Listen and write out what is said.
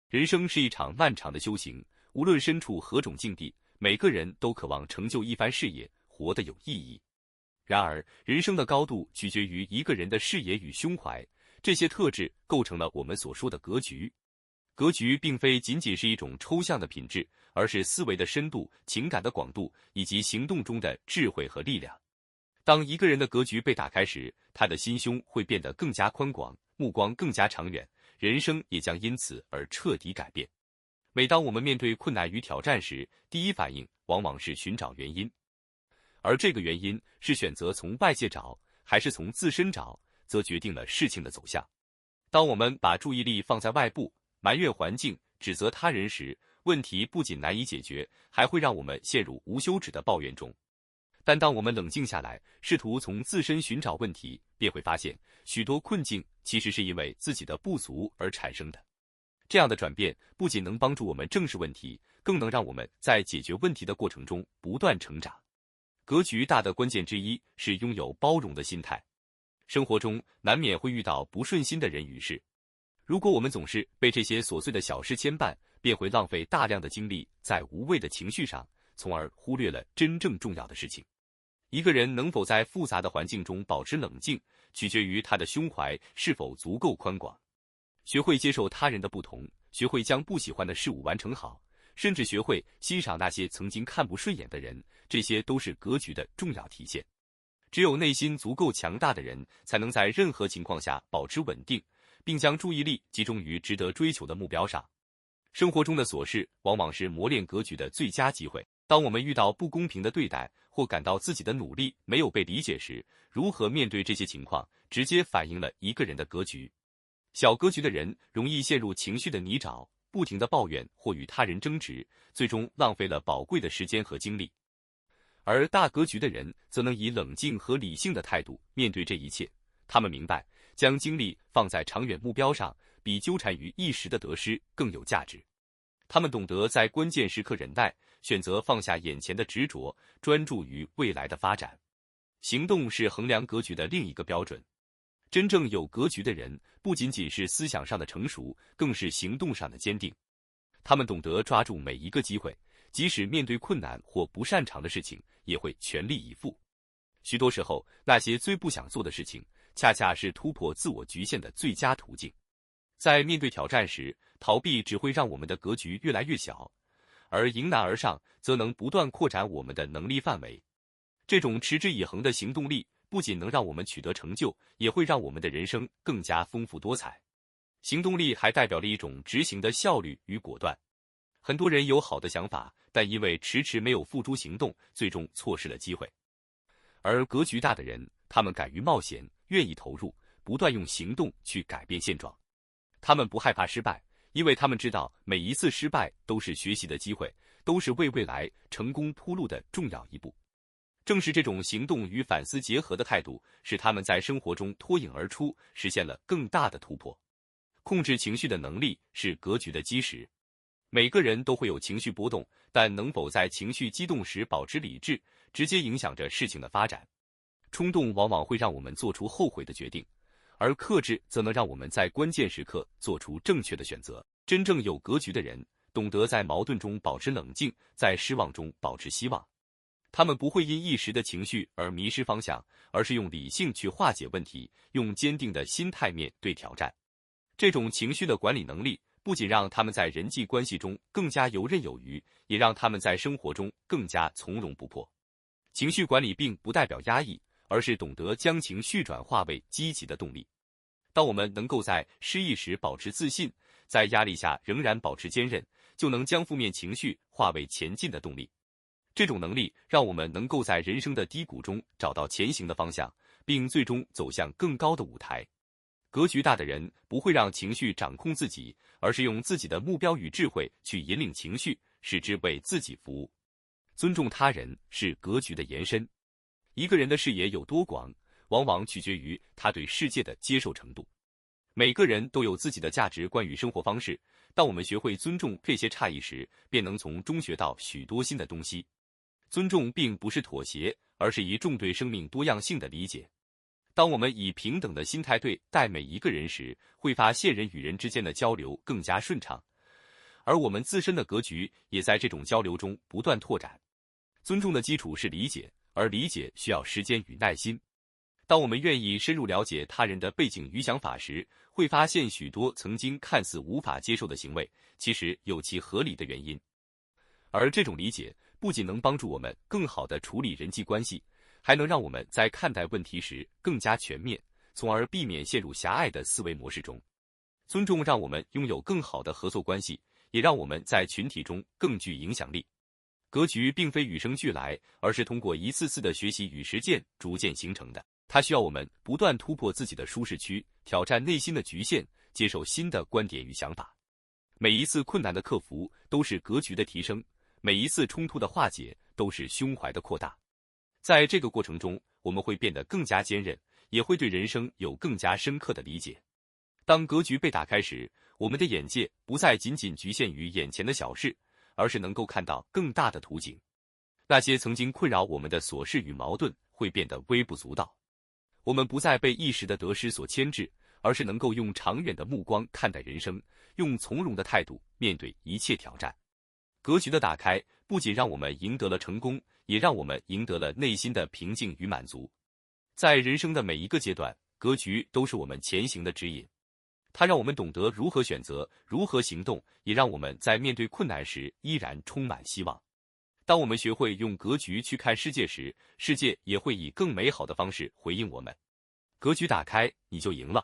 人生是一场漫长的修行，无论身处何种境地，每个人都渴望成就一番事业，活得有意义。然而，人生的高度取决于一个人的视野与胸怀，这些特质构成了我们所说的格局。格局并非仅仅是一种抽象的品质，而是思维的深度、情感的广度以及行动中的智慧和力量。当一个人的格局被打开时，他的心胸会变得更加宽广，目光更加长远，人生也将因此而彻底改变。每当我们面对困难与挑战时，第一反应往往是寻找原因，而这个原因是选择从外界找，还是从自身找，则决定了事情的走向。当我们把注意力放在外部，埋怨环境、指责他人时，问题不仅难以解决，还会让我们陷入无休止的抱怨中。但当我们冷静下来，试图从自身寻找问题，便会发现，许多困境其实是因为自己的不足而产生的。这样的转变不仅能帮助我们正视问题，更能让我们在解决问题的过程中不断成长。格局大的关键之一是拥有包容的心态。生活中难免会遇到不顺心的人与事，如果我们总是被这些琐碎的小事牵绊，便会浪费大量的精力在无谓的情绪上，从而忽略了真正重要的事情。一个人能否在复杂的环境中保持冷静，取决于他的胸怀是否足够宽广。学会接受他人的不同，学会将不喜欢的事物完成好，甚至学会欣赏那些曾经看不顺眼的人，这些都是格局的重要体现。只有内心足够强大的人，才能在任何情况下保持稳定，并将注意力集中于值得追求的目标上。生活中的琐事往往是磨练格局的最佳机会。当我们遇到不公平的对待，或感到自己的努力没有被理解时，如何面对这些情况，直接反映了一个人的格局。小格局的人容易陷入情绪的泥沼，不停地抱怨或与他人争执，最终浪费了宝贵的时间和精力。而大格局的人则能以冷静和理性的态度面对这一切，他们明白，将精力放在长远目标上，比纠缠于一时的得失更有价值。他们懂得在关键时刻忍耐，选择放下眼前的执着，专注于未来的发展。行动是衡量格局的另一个标准。真正有格局的人，不仅仅是思想上的成熟，更是行动上的坚定。他们懂得抓住每一个机会，即使面对困难或不擅长的事情，也会全力以赴。许多时候，那些最不想做的事情，恰恰是突破自我局限的最佳途径。在面对挑战时，逃避只会让我们的格局越来越小，而迎难而上则能不断扩展我们的能力范围。这种持之以恒的行动力不仅能让我们取得成就，也会让我们的人生更加丰富多彩。行动力还代表了一种执行的效率与果断。很多人有好的想法，但因为迟迟没有付诸行动，最终错失了机会。而格局大的人，他们敢于冒险，愿意投入，不断用行动去改变现状。他们不害怕失败，因为他们知道每一次失败都是学习的机会，都是为未来成功铺路的重要一步。正是这种行动与反思结合的态度，使他们在生活中脱颖而出，实现了更大的突破。控制情绪的能力是格局的基石。每个人都会有情绪波动，但能否在情绪激动时保持理智，直接影响着事情的发展。冲动往往会让我们做出后悔的决定，而克制则能让我们在关键时刻做出正确的选择。真正有格局的人，懂得在矛盾中保持冷静，在失望中保持希望。他们不会因一时的情绪而迷失方向，而是用理性去化解问题，用坚定的心态面对挑战。这种情绪的管理能力，不仅让他们在人际关系中更加游刃有余，也让他们在生活中更加从容不迫。情绪管理并不代表压抑，而是懂得将情绪转化为积极的动力。当我们能够在失意时保持自信，在压力下仍然保持坚韧，就能将负面情绪化为前进的动力。这种能力让我们能够在人生的低谷中找到前行的方向，并最终走向更高的舞台。格局大的人不会让情绪掌控自己，而是用自己的目标与智慧去引领情绪，使之为自己服务。尊重他人是格局的延伸。一个人的视野有多广，往往取决于他对世界的接受程度。每个人都有自己的价值观与生活方式，当我们学会尊重这些差异时，便能从中学到许多新的东西。尊重并不是妥协，而是一种对生命多样性的理解。当我们以平等的心态对待每一个人时，会发现人与人之间的交流更加顺畅，而我们自身的格局也在这种交流中不断拓展。尊重的基础是理解，而理解需要时间与耐心。当我们愿意深入了解他人的背景与想法时，会发现许多曾经看似无法接受的行为，其实有其合理的原因。而这种理解不仅能帮助我们更好地处理人际关系，还能让我们在看待问题时更加全面，从而避免陷入狭隘的思维模式中。尊重让我们拥有更好的合作关系，也让我们在群体中更具影响力。格局并非与生俱来，而是通过一次次的学习与实践逐渐形成的。它需要我们不断突破自己的舒适区，挑战内心的局限，接受新的观点与想法。每一次困难的克服都是格局的提升，每一次冲突的化解都是胸怀的扩大。在这个过程中，我们会变得更加坚韧，也会对人生有更加深刻的理解。当格局被打开时，我们的眼界不再仅仅局限于眼前的小事，而是能够看到更大的图景。那些曾经困扰我们的琐事与矛盾会变得微不足道。我们不再被一时的得失所牵制，而是能够用长远的目光看待人生，用从容的态度面对一切挑战。格局的打开不仅让我们赢得了成功，也让我们赢得了内心的平静与满足。在人生的每一个阶段，格局都是我们前行的指引。它让我们懂得如何选择，如何行动，也让我们在面对困难时依然充满希望。当我们学会用格局去看世界时，世界也会以更美好的方式回应我们。格局打开，你就赢了。